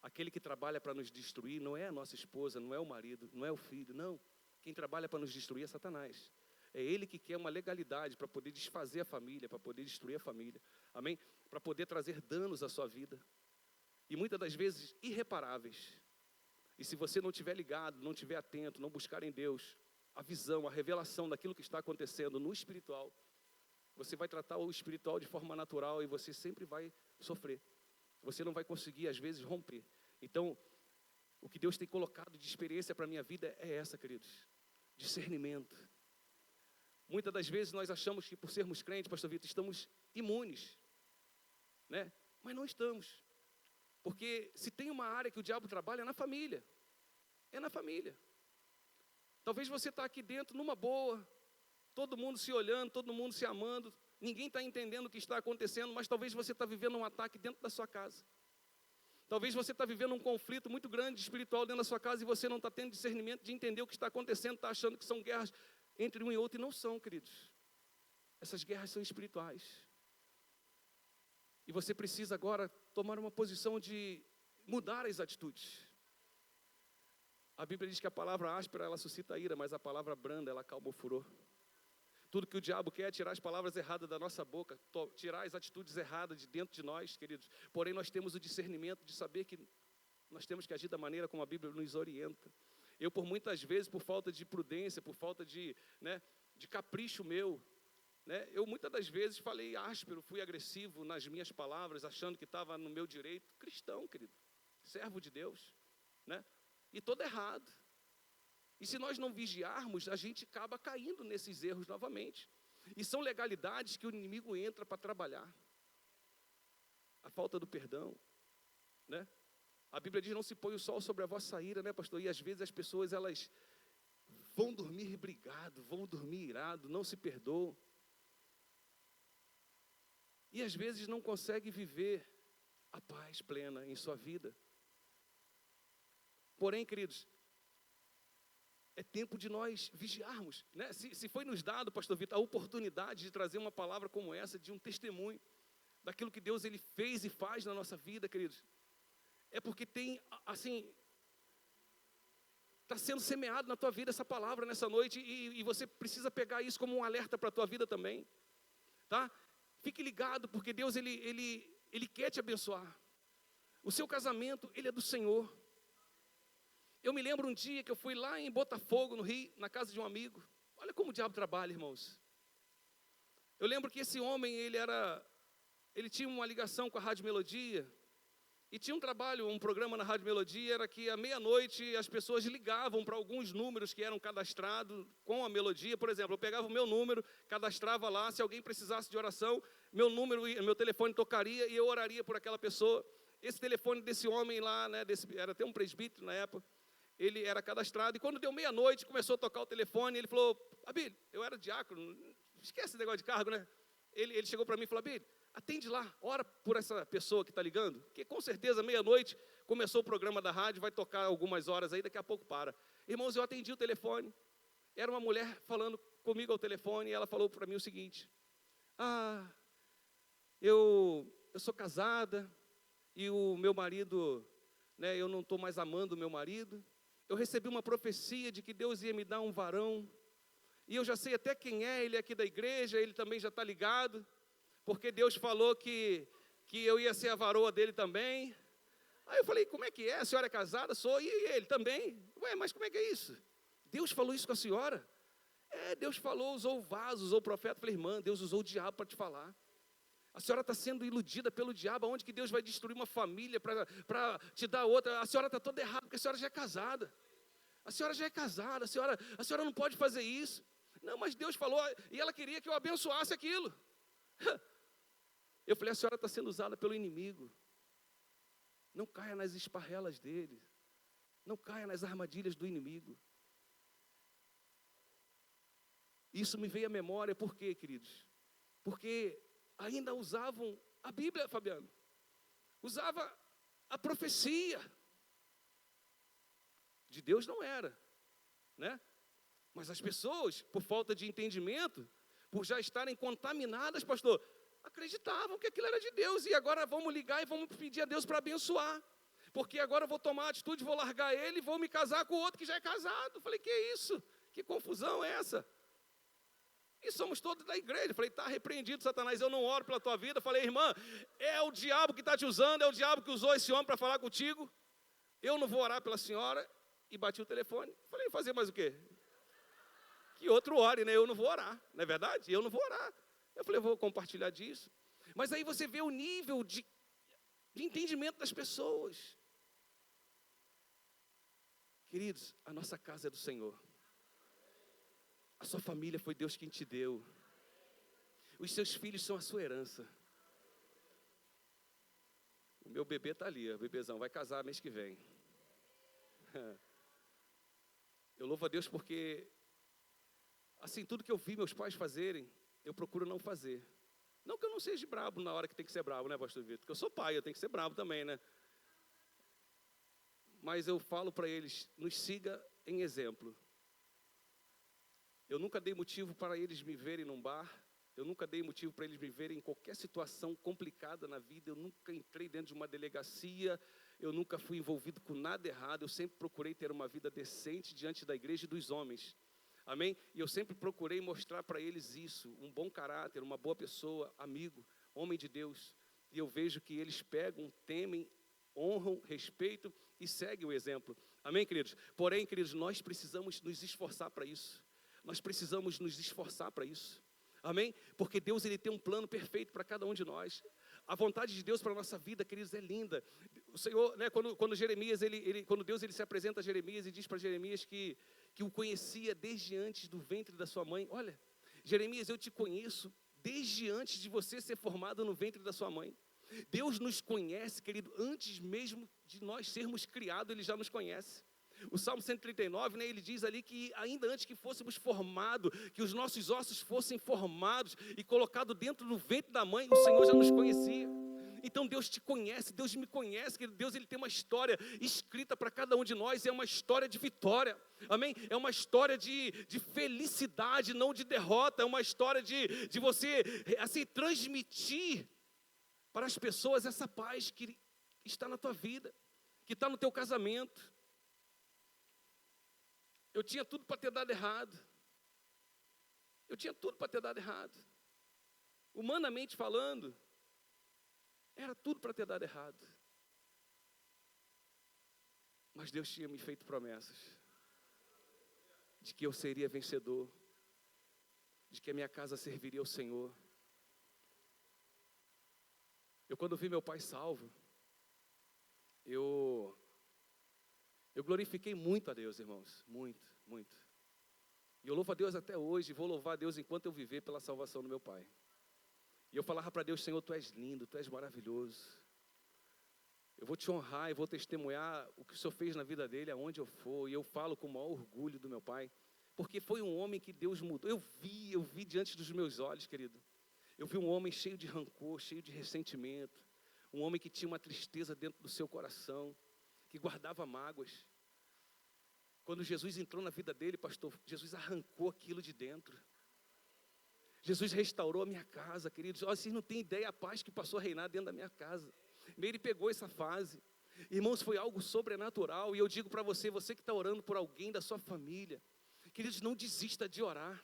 Aquele que trabalha para nos destruir não é a nossa esposa, não é o marido, não é o filho, não. Quem trabalha para nos destruir é Satanás. É ele que quer uma legalidade para poder desfazer a família, para poder destruir a família. Amém? Para poder trazer danos à sua vida. e muitas das vezes irreparáveis. E se você não estiver ligado, não estiver atento, não buscar em Deus a visão, a revelação daquilo que está acontecendo no espiritual, você vai tratar o espiritual de forma natural e você sempre vai sofrer. Você não vai conseguir, às vezes, romper. Então, o que Deus tem colocado de experiência para a minha vida é essa, queridos. Discernimento. Muitas das vezes nós achamos que por sermos crentes, pastor Vitor, estamos imunes, né? Mas não estamos. Porque se tem uma área que o diabo trabalha é na família. É na família. Talvez você está aqui dentro numa boa, todo mundo se olhando, todo mundo se amando, ninguém está entendendo o que está acontecendo, mas talvez você está vivendo um ataque dentro da sua casa. Talvez você está vivendo um conflito muito grande espiritual dentro da sua casa e você não está tendo discernimento de entender o que está acontecendo, está achando que são guerras entre um e outro, e não são, queridos. Essas guerras são espirituais. E você precisa agora tomar uma posição de mudar as atitudes. A Bíblia diz que a palavra áspera, ela suscita ira, mas a palavra branda, ela acalma o furor. Tudo que o diabo quer é tirar as palavras erradas da nossa boca, tirar as atitudes erradas de dentro de nós, queridos. Porém, nós temos o discernimento de saber que nós temos que agir da maneira como a Bíblia nos orienta. Eu, por muitas vezes, por falta de prudência, por falta de capricho meu, eu muitas das vezes falei áspero, fui agressivo nas minhas palavras, achando que estava no meu direito. Cristão, querido, servo de Deus, e todo errado. E se nós não vigiarmos, a gente acaba caindo nesses erros novamente. E são legalidades que o inimigo entra para trabalhar. A falta do perdão, A Bíblia diz, não se põe o sol sobre a vossa ira, pastor? E às vezes as pessoas, elas vão dormir brigado, vão dormir irado, não se perdoam. E às vezes não conseguem viver a paz plena em sua vida. Porém, queridos, é tempo de nós vigiarmos, Se foi nos dado, pastor Vitor, a oportunidade de trazer uma palavra como essa, de um testemunho daquilo que Deus ele fez e faz na nossa vida, queridos, é porque tem, assim, está sendo semeado na tua vida essa palavra nessa noite e você precisa pegar isso como um alerta para a tua vida também, tá? Fique ligado, porque Deus ele quer te abençoar. O seu casamento, ele é do Senhor. Eu me lembro um dia que eu fui lá em Botafogo, no Rio, na casa de um amigo. Olha como o diabo trabalha, irmãos. Eu lembro que esse homem, ele tinha uma ligação com a Rádio Melodia, e tinha um programa na Rádio Melodia, era que à meia-noite as pessoas ligavam para alguns números que eram cadastrados com a melodia. Por exemplo, eu pegava o meu número, cadastrava lá, se alguém precisasse de oração, meu telefone tocaria e eu oraria por aquela pessoa. Esse telefone desse homem lá, era até um presbítero na época, ele era cadastrado, e quando deu meia-noite, começou a tocar o telefone, ele falou, Abílio, eu era diácono, esquece esse negócio de cargo, Ele chegou para mim e falou, Abílio, atende lá, ora por essa pessoa que está ligando, porque com certeza meia-noite começou o programa da rádio, vai tocar algumas horas aí, daqui a pouco para. Irmãos, eu atendi o telefone, era uma mulher falando comigo ao telefone, e ela falou para mim o seguinte, eu sou casada, e o meu marido, eu não estou mais amando o meu marido, eu recebi uma profecia de que Deus ia me dar um varão, e eu já sei até quem é, ele é aqui da igreja, ele também já está ligado, porque Deus falou que eu ia ser a varoa dele também. Aí eu falei, como é que é? A senhora é casada? Sou, e ele também? Ué, mas como é que é isso? Deus falou isso com a senhora? Deus falou, usou o vaso, usou o profeta. Eu falei, irmã, Deus usou o diabo para te falar. A senhora está sendo iludida pelo diabo, aonde que Deus vai destruir uma família para te dar outra? A senhora está toda errada, porque a senhora já é casada. A senhora já é casada, a senhora não pode fazer isso. Não, mas Deus falou, e ela queria que eu abençoasse aquilo. Eu falei, a senhora está sendo usada pelo inimigo. Não caia nas esparrelas dele. Não caia nas armadilhas do inimigo. Isso me veio à memória, por quê, queridos? Porque ainda usavam a Bíblia, Fabiano. Usava a profecia. De Deus não era, Mas as pessoas, por falta de entendimento, por já estarem contaminadas, pastor, acreditavam que aquilo era de Deus, e agora vamos ligar e vamos pedir a Deus para abençoar, porque agora eu vou tomar a atitude, vou largar ele e vou me casar com o outro que já é casado. Eu falei, que é isso? Que confusão é essa? E somos todos da igreja. Falei, está repreendido, Satanás, eu não oro pela tua vida. Falei, irmã, é o diabo que está te usando, é o diabo que usou esse homem para falar contigo. Eu não vou orar pela senhora. E bati o telefone. Falei, fazer mais o quê? Que outro ore, né? Eu não vou orar, não é verdade? Eu não vou orar. Eu falei, eu vou compartilhar disso. Mas aí você vê o nível de entendimento das pessoas. Queridos, a nossa casa é do Senhor. A sua família foi Deus quem te deu. Os seus filhos são a sua herança. O meu bebê está ali, o bebezão, vai casar mês que vem. Eu louvo a Deus porque, assim, tudo que eu vi meus pais fazerem, eu procuro não fazer. Não que eu não seja brabo na hora que tem que ser brabo, né, pastor Vitor? Porque eu sou pai, eu tenho que ser brabo também, né? Mas eu falo para eles, nos siga em exemplo. Eu nunca dei motivo para eles me verem num bar. Eu nunca dei motivo para eles me verem em qualquer situação complicada na vida. Eu nunca entrei dentro de uma delegacia. Eu nunca fui envolvido com nada errado. Eu sempre procurei ter uma vida decente diante da igreja e dos homens. Amém? E eu sempre procurei mostrar para eles isso. Um bom caráter, uma boa pessoa, amigo, homem de Deus. E eu vejo que eles pegam, temem, honram, respeitam e seguem o exemplo. Amém, queridos? Porém, queridos, nós precisamos nos esforçar para isso. Nós precisamos nos esforçar para isso. Amém? Porque Deus, Ele tem um plano perfeito para cada um de nós. A vontade de Deus para a nossa vida, queridos, é linda. O Senhor, né, quando Jeremias, quando Deus ele se apresenta a Jeremias e diz para Jeremias que o conhecia desde antes do ventre da sua mãe. Olha, Jeremias, eu te conheço desde antes de você ser formado no ventre da sua mãe. Deus nos conhece, querido, antes mesmo de nós sermos criados, Ele já nos conhece. O Salmo 139, né, ele diz ali que ainda antes que fôssemos formados, que os nossos ossos fossem formados e colocados dentro do ventre da mãe, o Senhor já nos conhecia. Então Deus te conhece, Deus me conhece, querido. Deus ele tem uma história escrita para cada um de nós, é uma história de vitória, amém? É uma história de felicidade, não de derrota, é uma história de você, assim, transmitir para as pessoas essa paz que está na tua vida, que está no teu casamento. Eu tinha tudo para ter dado errado. Eu tinha tudo para ter dado errado. Humanamente falando, era tudo para ter dado errado. Mas Deus tinha me feito promessas de que eu seria vencedor, de que a minha casa serviria ao Senhor. Eu, quando vi meu pai salvo, eu glorifiquei muito a Deus, irmãos, muito, muito. E eu louvo a Deus até hoje, vou louvar a Deus enquanto eu viver pela salvação do meu pai. E eu falava para Deus, Senhor, Tu és lindo, Tu és maravilhoso. Eu vou Te honrar e vou testemunhar o que o Senhor fez na vida dele, aonde eu for. E eu falo com o maior orgulho do meu pai, porque foi um homem que Deus mudou. Eu vi diante dos meus olhos, querido. Eu vi um homem cheio de rancor, cheio de ressentimento. Um homem que tinha uma tristeza dentro do seu coração, que guardava mágoas. Quando Jesus entrou na vida dele, pastor, Jesus arrancou aquilo de dentro. Jesus restaurou a minha casa, queridos. Olha, vocês não têm ideia a paz que passou a reinar dentro da minha casa. Ele pegou essa fase. Irmãos, foi algo sobrenatural. E eu digo para você, você que está orando por alguém da sua família, queridos, não desista de orar.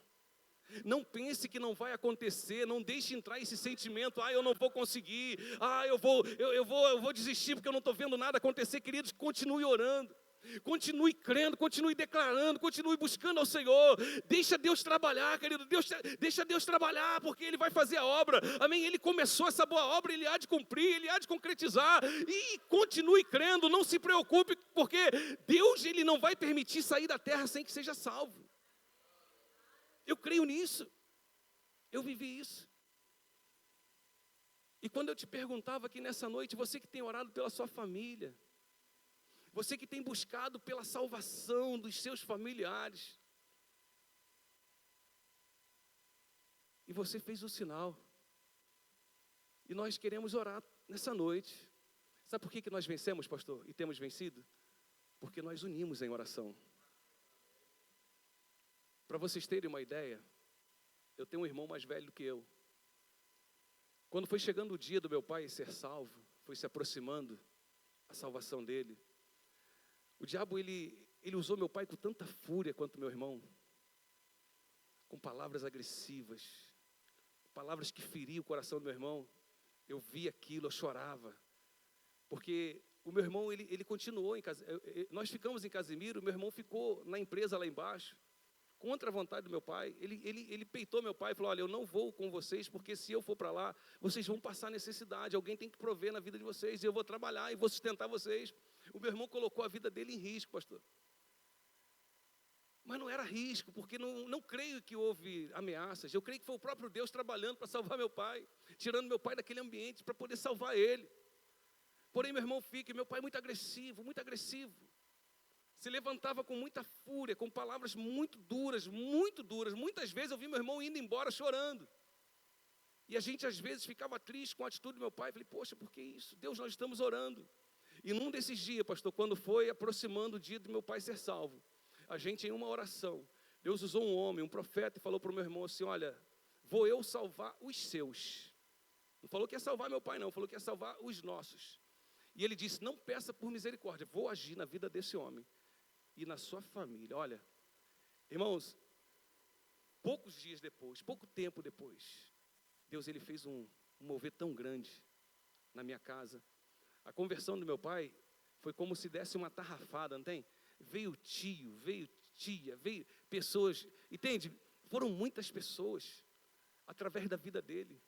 Não pense que não vai acontecer, não deixe entrar esse sentimento, eu não vou conseguir, eu vou desistir porque eu não estou vendo nada acontecer. Queridos, continue orando, continue crendo, continue declarando, continue buscando ao Senhor. Deixa Deus trabalhar, querido, deixa Deus trabalhar, porque Ele vai fazer a obra, amém? Ele começou essa boa obra, Ele há de cumprir, Ele há de concretizar, e continue crendo, não se preocupe, porque Deus, Ele não vai permitir sair da terra sem que seja salvo. Eu creio nisso, eu vivi isso. E quando eu te perguntava aqui nessa noite, você que tem orado pela sua família, você que tem buscado pela salvação dos seus familiares, e você fez o sinal, e nós queremos orar nessa noite. Sabe por que nós vencemos, pastor, e temos vencido? Porque nós unimos em oração. Para vocês terem uma ideia, eu tenho um irmão mais velho do que eu. Quando foi chegando o dia do meu pai ser salvo, foi se aproximando a salvação dele, o diabo ele usou meu pai com tanta fúria quanto meu irmão. com palavras agressivas, palavras que feriam o coração do meu irmão. Eu vi aquilo, eu chorava, porque o meu irmão, ele continuou em Casimiro. Nós ficamos em Casimiro, meu irmão ficou na empresa lá embaixo, contra a vontade do meu pai. Ele peitou meu pai e falou: olha, eu não vou com vocês, porque se eu for para lá, vocês vão passar necessidade, alguém tem que prover na vida de vocês, e eu vou trabalhar e vou sustentar vocês. O meu irmão colocou a vida dele em risco, pastor. Mas não era risco, porque não creio que houve ameaças. Eu creio que foi o próprio Deus trabalhando para salvar meu pai, tirando meu pai daquele ambiente para poder salvar ele. Porém, meu irmão fica, e meu pai muito agressivo, se levantava com muita fúria, com palavras muito duras. Muitas vezes eu vi meu irmão indo embora chorando. E a gente às vezes ficava triste com a atitude do meu pai. Falei: poxa, por que isso? Deus, nós estamos orando. E num desses dias, pastor, quando foi aproximando o dia do meu pai ser salvo, a gente, em uma oração, Deus usou um homem, um profeta, e falou para o meu irmão assim: olha, vou eu salvar os seus. Não falou que ia salvar meu pai, não, falou que ia salvar os nossos. E ele disse: não peça por misericórdia, vou agir na vida desse homem e na sua família. Olha, irmãos, poucos dias depois, pouco tempo depois, Deus, ele fez um mover tão grande na minha casa. A conversão do meu pai foi como se desse uma tarrafada, não tem? Veio tio, veio tia, veio pessoas, entende? Foram muitas pessoas através da vida dele.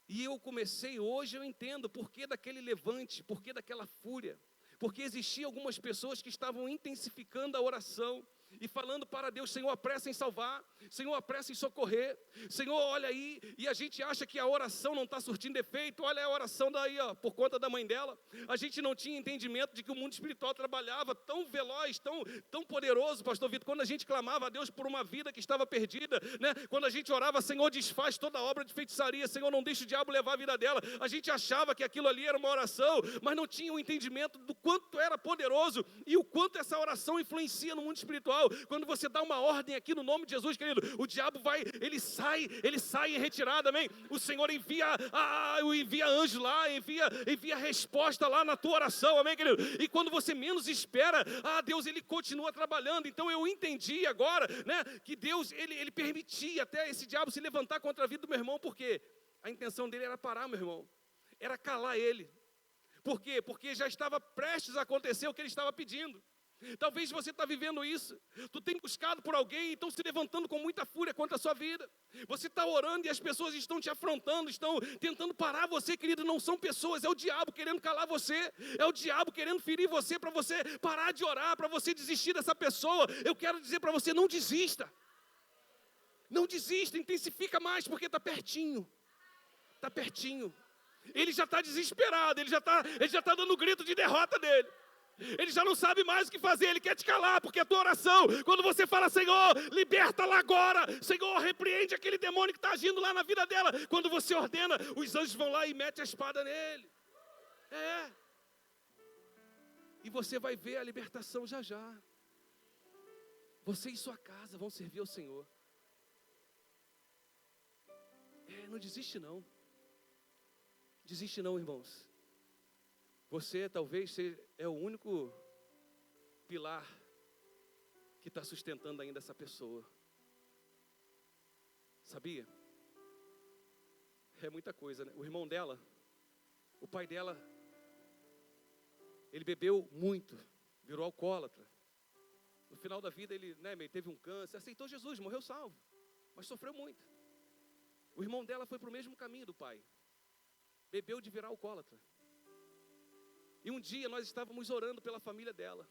E eu comecei, hoje eu entendo por que daquele levante, por que daquela fúria, porque existiam algumas pessoas que estavam intensificando a oração e falando para Deus: Senhor, apressa em salvar, Senhor, apressa em socorrer, Senhor, olha aí. E a gente acha que a oração não está surtindo efeito. Olha a oração daí, ó, por conta da mãe dela. A gente não tinha entendimento de que o mundo espiritual trabalhava tão veloz, tão poderoso, pastor Vitor, quando a gente clamava a Deus por uma vida que estava perdida, né? Quando a gente orava: Senhor, desfaz toda a obra de feitiçaria, Senhor, não deixe o diabo levar a vida dela. A gente achava que aquilo ali era uma oração, mas não tinha o entendimento do quanto era poderoso e o quanto essa oração influencia no mundo espiritual. Quando você dá uma ordem aqui no nome de Jesus, querido, o diabo ele sai em retirada, amém? O Senhor envia anjo lá, envia resposta lá na tua oração, amém, querido? E quando você menos espera, Deus, ele continua trabalhando. Então eu entendi agora, né, que Deus, ele permitia até esse diabo se levantar contra a vida do meu irmão, porque a intenção dele era parar meu irmão, era calar ele. Por quê? Porque já estava prestes a acontecer o que ele estava pedindo. Talvez você está vivendo isso. Tu tem buscado por alguém e estão se levantando com muita fúria contra a sua vida. Você está orando e as pessoas estão te afrontando, estão tentando parar você, querido. Não são pessoas, é o diabo querendo calar você. É o diabo querendo ferir você, para você parar de orar, para você desistir dessa pessoa. Eu quero dizer para você: não desista. Não desista, intensifica mais, porque está pertinho. Está pertinho. Ele já está desesperado, ele já está dando grito de derrota dele. Ele já não sabe mais o que fazer, ele quer te calar, porque a tua oração, quando você fala: Senhor, liberta lá agora, Senhor, repreende aquele demônio que está agindo lá na vida dela. Quando você ordena, os anjos vão lá e metem a espada nele. E você vai ver a libertação já já. Você e sua casa vão servir ao Senhor. Não desiste não. Desiste não, irmãos. Você talvez é o único pilar que está sustentando ainda essa pessoa. Sabia? É muita coisa, né? O irmão dela, o pai dela, ele bebeu muito, virou alcoólatra. No final da vida ele teve um câncer, aceitou Jesus, morreu salvo, mas sofreu muito. O irmão dela foi para o mesmo caminho do pai. Bebeu de virar alcoólatra. E um dia nós estávamos orando pela família dela.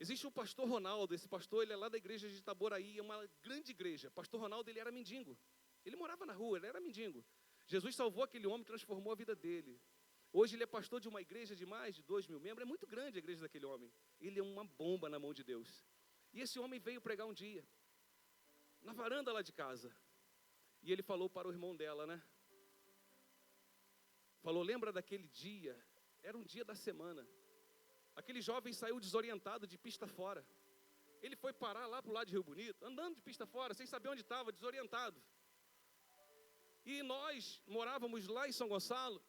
Existe um pastor Ronaldo, esse pastor, ele é lá da igreja de Itaboraí, é uma grande igreja. Pastor Ronaldo, ele era mendigo. Ele morava na rua, ele era mendigo. Jesus salvou aquele homem, transformou a vida dele. Hoje ele é pastor de uma igreja de mais de 2.000 membros, é muito grande a igreja daquele homem. Ele é uma bomba na mão de Deus. E esse homem veio pregar um dia, na varanda lá de casa. E ele falou para o irmão dela, né? Falou: lembra daquele dia? Era um dia da semana. Aquele jovem saiu desorientado de pista fora. Ele foi parar lá para o lado de Rio Bonito, andando de pista fora, sem saber onde estava, desorientado. E nós morávamos lá em São Gonçalo,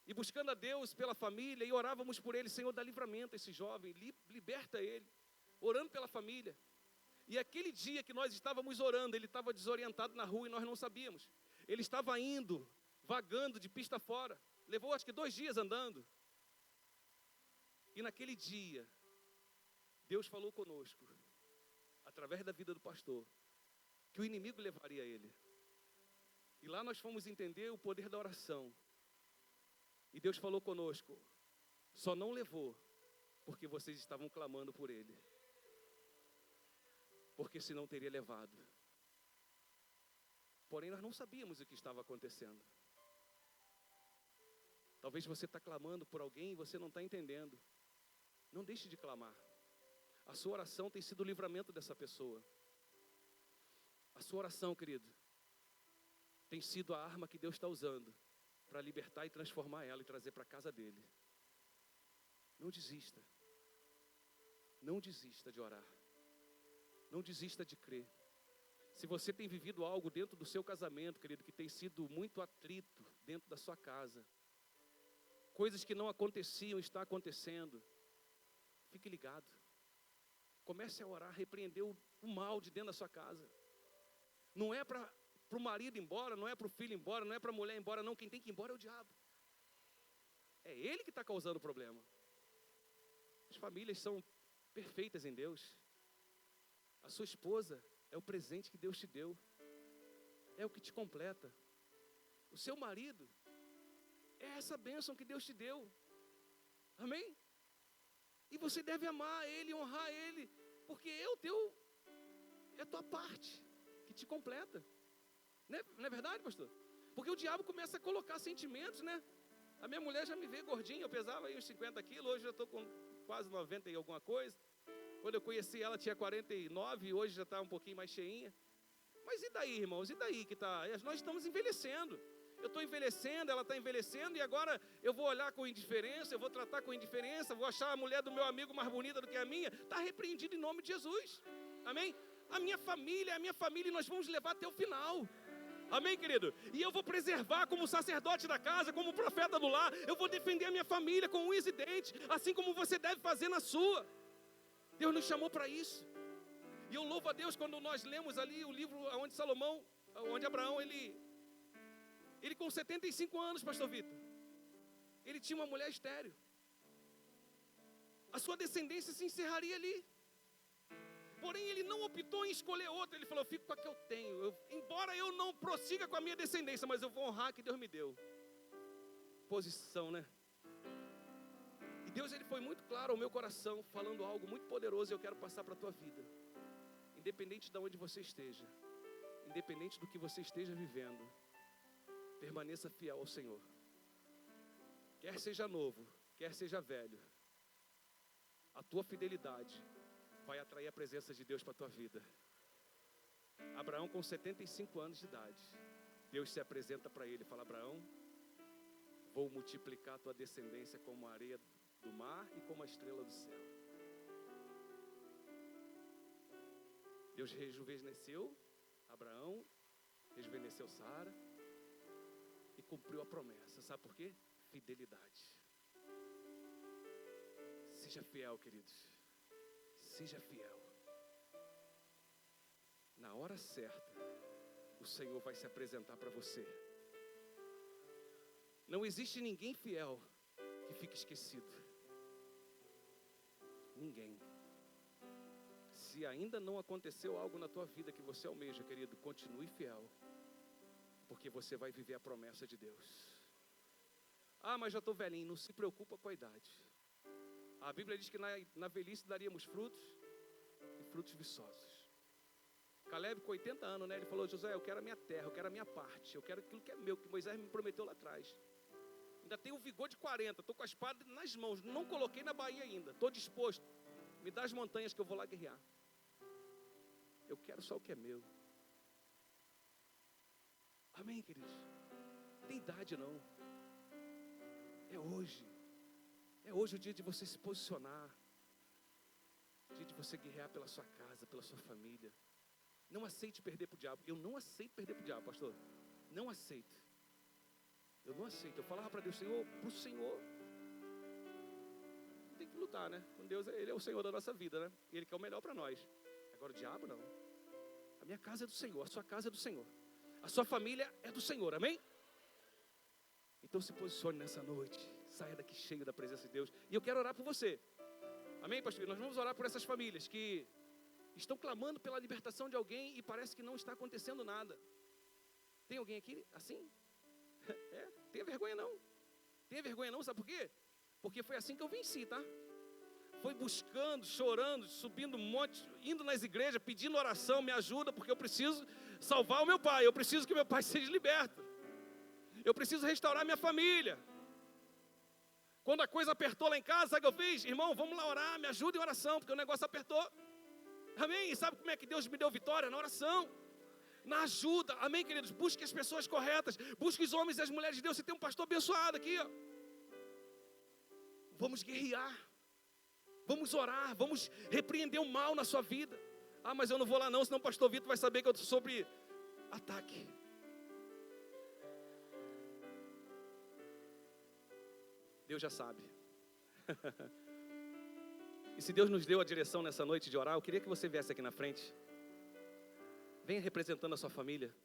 e buscando a Deus pela família, e orávamos por ele: Senhor, dá livramento a esse jovem, liberta ele, orando pela família. E aquele dia que nós estávamos orando, ele estava desorientado na rua e nós não sabíamos. Ele estava indo, vagando de pista fora. Levou acho que 2 dias andando. E naquele dia, Deus falou conosco, através da vida do pastor, que o inimigo levaria ele. E lá nós fomos entender o poder da oração. E Deus falou conosco, só não levou, porque vocês estavam clamando por ele. Porque senão teria levado. Porém, nós não sabíamos o que estava acontecendo. Talvez você está clamando por alguém e você não está entendendo. Não deixe de clamar. A sua oração tem sido o livramento dessa pessoa. A sua oração, querido, tem sido a arma que Deus está usando para libertar e transformar ela e trazer para a casa dele. Não desista. Não desista de orar. Não desista de crer. Se você tem vivido algo dentro do seu casamento, querido, que tem sido muito atrito dentro da sua casa, coisas que não aconteciam, está acontecendo, fique ligado. Comece a orar, repreender o mal de dentro da sua casa. Não é para o marido ir embora, não é para o filho ir embora, não é para a mulher ir embora, não. Quem tem que ir embora é o diabo. É ele que está causando o problema. As famílias são perfeitas em Deus. A sua esposa é o presente que Deus te deu. É o que te completa. O seu marido é essa bênção que Deus te deu. Amém? E você deve amar ele, honrar ele, porque é a tua parte que te completa. Não é verdade, pastor? Porque o diabo começa a colocar sentimentos, né? A minha mulher já me vê gordinha, eu pesava aí uns 50 quilos, hoje eu estou com quase 90 e alguma coisa. Quando eu conheci ela tinha 49, hoje já está um pouquinho mais cheinha. Mas e daí, irmãos? E daí que está? Nós estamos envelhecendo. Eu estou envelhecendo, ela está envelhecendo, e agora eu vou olhar com indiferença, eu vou tratar com indiferença, vou achar a mulher do meu amigo mais bonita do que a minha. Está repreendido em nome de Jesus. Amém? A minha família, e nós vamos levar até o final. Amém, querido? E eu vou preservar como sacerdote da casa, como profeta do lar. Eu vou defender a minha família com unhas e dentes, assim como você deve fazer na sua. Deus nos chamou para isso. E eu louvo a Deus quando nós lemos ali o livro onde Abraão, ele com 75 anos, pastor Vitor, ele tinha uma mulher estéril. A sua descendência se encerraria ali. Porém, ele não optou em escolher outra. Ele falou, eu fico com a que eu tenho. Embora eu não prossiga com a minha descendência, mas eu vou honrar que Deus me deu. Posição, né? E Deus, ele foi muito claro ao meu coração, falando algo muito poderoso, e eu quero passar para a tua vida. Independente de onde você esteja, independente do que você esteja vivendo, permaneça fiel ao Senhor. Quer seja novo, quer seja velho, a tua fidelidade vai atrair a presença de Deus para a tua vida. Abraão, com 75 anos de idade, Deus se apresenta para ele e fala, Abraão, vou multiplicar a tua descendência como a areia do mar e como a estrela do céu. Deus rejuvenesceu Abraão, rejuvenesceu Sara e cumpriu a promessa. Sabe por quê? Fidelidade. Seja fiel, queridos. Seja fiel. Na hora certa, o Senhor vai se apresentar para você. Não existe ninguém fiel que fique esquecido. Ninguém. Se ainda não aconteceu algo na tua vida que você almeja, querido, continue fiel. Porque você vai viver a promessa de Deus. Ah, mas já estou velhinho. Não se preocupa com a idade. A Bíblia diz que na velhice daríamos frutos e frutos viçosos. Caleb com 80 anos, né? Ele falou, Josué, eu quero a minha terra, eu quero a minha parte. Eu quero aquilo que é meu, que Moisés me prometeu lá atrás. Ainda tenho o vigor de 40, estou com a espada nas mãos. Não coloquei na baía ainda, estou disposto. Me dá as montanhas que eu vou lá guerrear. Eu quero só o que é meu. Amém, queridos? Não tem idade não. É hoje. É hoje o dia de você se posicionar. O dia de você guerrear pela sua casa, pela sua família. Não aceite perder para o diabo. Eu não aceito perder para o diabo, pastor. Não aceito. Eu não aceito. Eu falava para Deus, Senhor, para o Senhor. Tem que lutar, né? Com Deus, Ele é o Senhor da nossa vida, né? Ele quer o melhor para nós. Agora Agora o diabo não. A minha casa é do Senhor, a sua casa é do Senhor. A sua família é do Senhor, amém? Então se posicione nessa noite. Saia daqui cheio da presença de Deus. E eu quero orar por você. Amém, pastor? Nós vamos orar por essas famílias que estão clamando pela libertação de alguém e parece que não está acontecendo nada. Tem alguém aqui assim? Tenha vergonha não. Tenha vergonha não, sabe por quê? Porque foi assim que eu venci, tá? Foi buscando, chorando, subindo um monte, indo nas igrejas, pedindo oração, me ajuda, porque eu preciso salvar o meu pai, eu preciso que meu pai seja liberto, eu preciso restaurar minha família. Quando a coisa apertou lá em casa, sabe o que eu fiz? Irmão, vamos lá orar, me ajuda em oração, porque o negócio apertou. Amém? E sabe como é que Deus me deu vitória? Na oração, na ajuda. Amém, queridos? Busque as pessoas corretas, busque os homens e as mulheres de Deus. Você tem um pastor abençoado aqui, ó. Vamos guerrear, vamos orar, vamos repreender o mal na sua vida. Ah, mas eu não vou lá não, senão o pastor Vitor vai saber que eu estou sobre ataque. Deus já sabe. E se Deus nos deu a direção nessa noite de orar, eu queria que você viesse aqui na frente. Venha representando a sua família.